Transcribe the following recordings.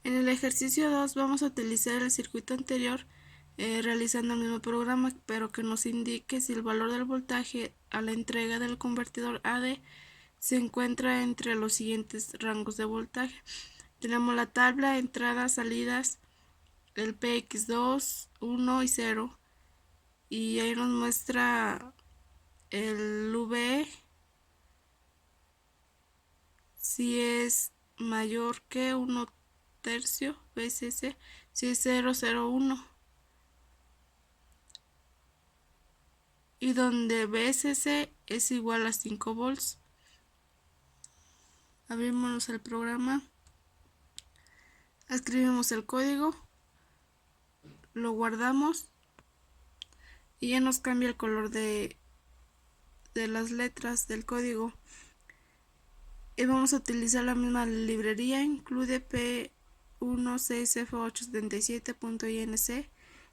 En el ejercicio 2 vamos a utilizar el circuito anterior realizando el mismo programa, pero que nos indique si el valor del voltaje a la entrega del convertidor AD se encuentra entre los siguientes rangos de voltaje. Tenemos la tabla entradas, salidas, el PX2, 1 y 0, y ahí nos muestra el VE si es mayor que 1/3 VCC, si es 0,01, y donde VCC es igual a 5 volts. Abrimos el programa, escribimos el código, lo guardamos y ya nos cambia el color de las letras del código. Y vamos a utilizar la misma librería, incluye P16F877.inc.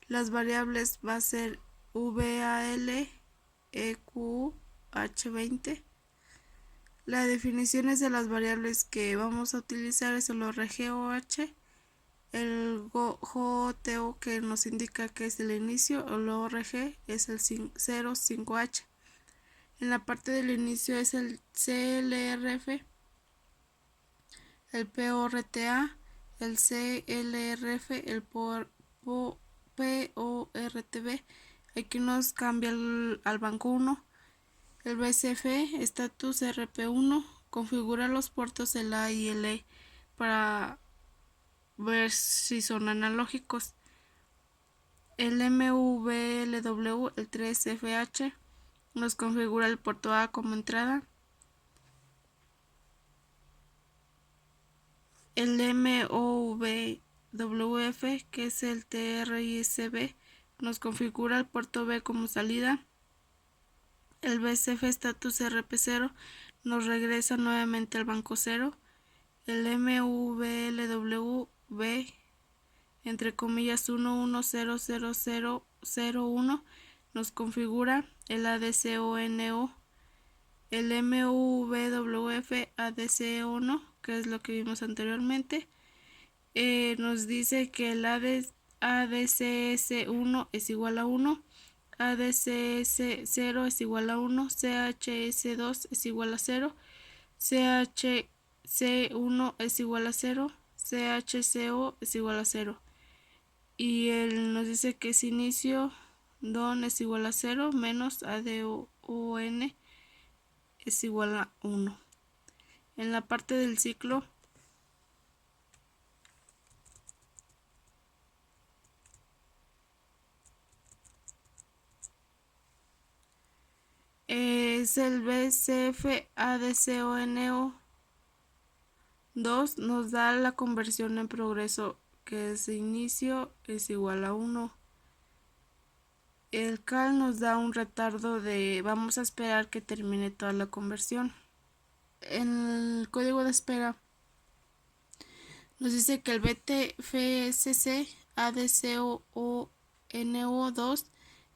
Las variables va a ser VAL, EQ, H20. Las definiciones de las variables que vamos a utilizar es el ORG-OH, el GOTO que nos indica que es el inicio, el ORG es el 0,5H. En la parte del inicio es el CLRF, el PORTA, el CLRF, el PORTB. Aquí nos cambia al banco 1. El BCF, status RP1, configura los puertos el A y el E para ver si son analógicos. El MVLW, el 3FH, nos configura el puerto A como entrada. El MOVWF, que es el TRISB, nos configura el puerto B como salida. El BCF status RP0 nos regresa nuevamente al banco 0. El MVLWB, entre comillas 11000001, nos configura el ADCONO. El MVWF ADC1, que es lo que vimos anteriormente, nos dice que el ADCS1 es igual a 1, ADCS0 es igual a 1, CHS2 es igual a 0, CHC1 es igual a 0, CHCO es igual a 0. Y él nos dice que es inicio, DON es igual a 0, menos ADON es igual a 1. En la parte del ciclo es el BCF ADCONO 2, nos da la conversión en progreso, que es inicio es igual a 1. El cal nos da un retardo de vamos a esperar que termine toda la conversión. En el código de espera nos dice que el BTFSC ADCONO2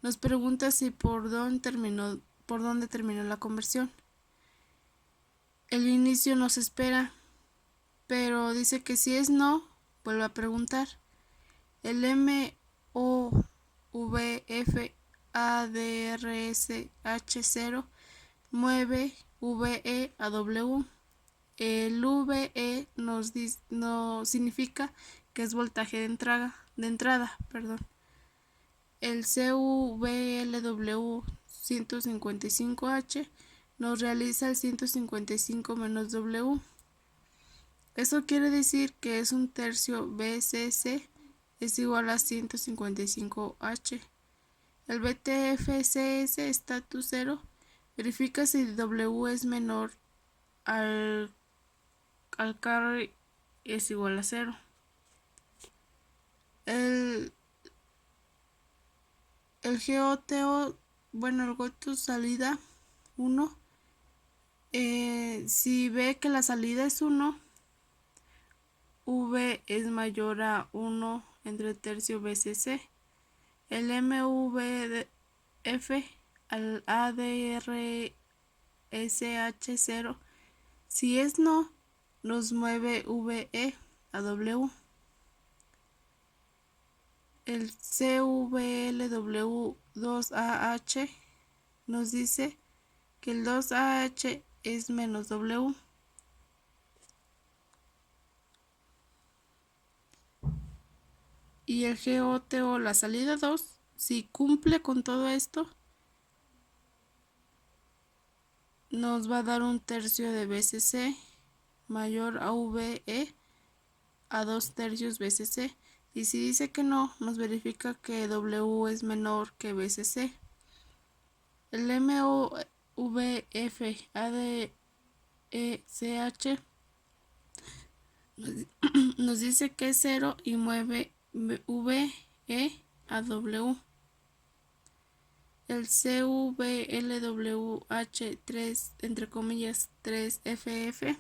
nos pregunta si por dónde terminó la conversión. El inicio nos espera, pero dice que si es no, vuelve a preguntar. El MOVF ADRSH0 mueve VE a W. El VE nos significa que es voltaje de entrada. El CVLW 155H nos realiza el 155 menos W. Eso quiere decir que es 1/3 BCC es igual a 155H. El BTFCS status 0 verifica si W es menor al carry es igual a 0. El GOTO, el GOTO salida 1, si ve que la salida es 1, V es mayor a 1 entre tercio BCC. El MVF al ADRSH0, si es no, nos mueve VE a W. el CVLW2AH nos dice que el 2AH es menos W. Y el GOT o la salida 2, si cumple con todo esto, nos va a dar un tercio de BCC mayor a VE a 2 tercios BCC. Y si dice que no, nos verifica que W es menor que BCC. El MOVF ADECH nos dice que es 0 y mueve VE a W. El CVLWH3 entre comillas 3FF.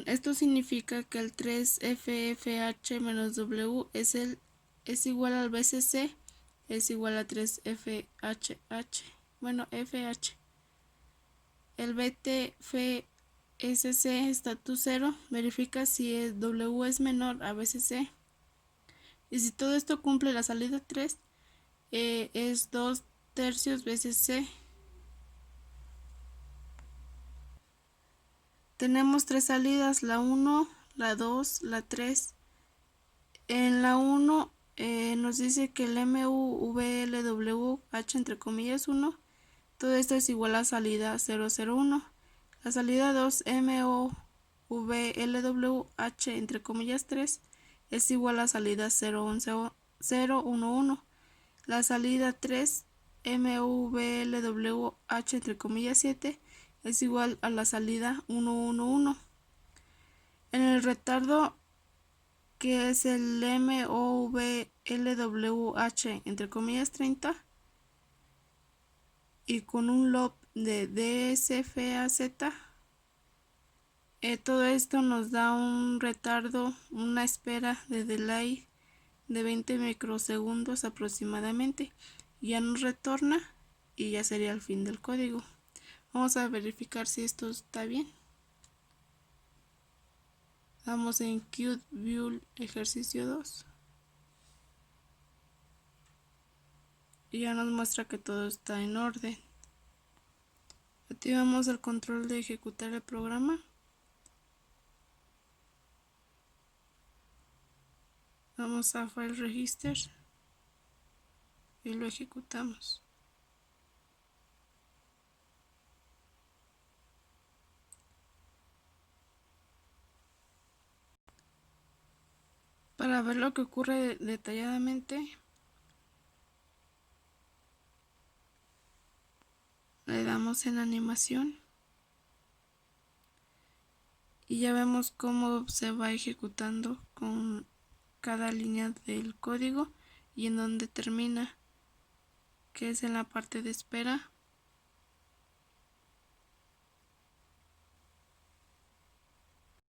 Esto significa que el 3FFH menos W es igual al BCC, es igual a 3FHH. Bueno, FH. El BTFSC estatus 0 verifica si el W es menor a BCC. Y si todo esto cumple la salida 3, es 2 tercios BCC. Tenemos 3 salidas, la 1, la 2, la 3. En la 1 nos dice que el MUVLWH entre comillas 1, todo esto es igual a salida 001. La salida 2 MOVLWH entre comillas 3 es igual a salida 011. La salida 3 MUVLWH entre comillas 7 es igual a la salida 111. En el retardo, que es el MOVLWH entre comillas 30, y con un lob de DSFAZ, todo esto nos da un retardo, una espera de delay de 20 microsegundos aproximadamente. Ya nos retorna y ya sería el fin del código. Vamos a verificar si esto está bien. Vamos en Qt View ejercicio 2. Y ya nos muestra que todo está en orden. Activamos el control de ejecutar el programa. Vamos a File Register y lo ejecutamos. Para ver lo que ocurre detalladamente, le damos en animación y ya vemos cómo se va ejecutando con cada línea del código y en donde termina, que es en la parte de espera.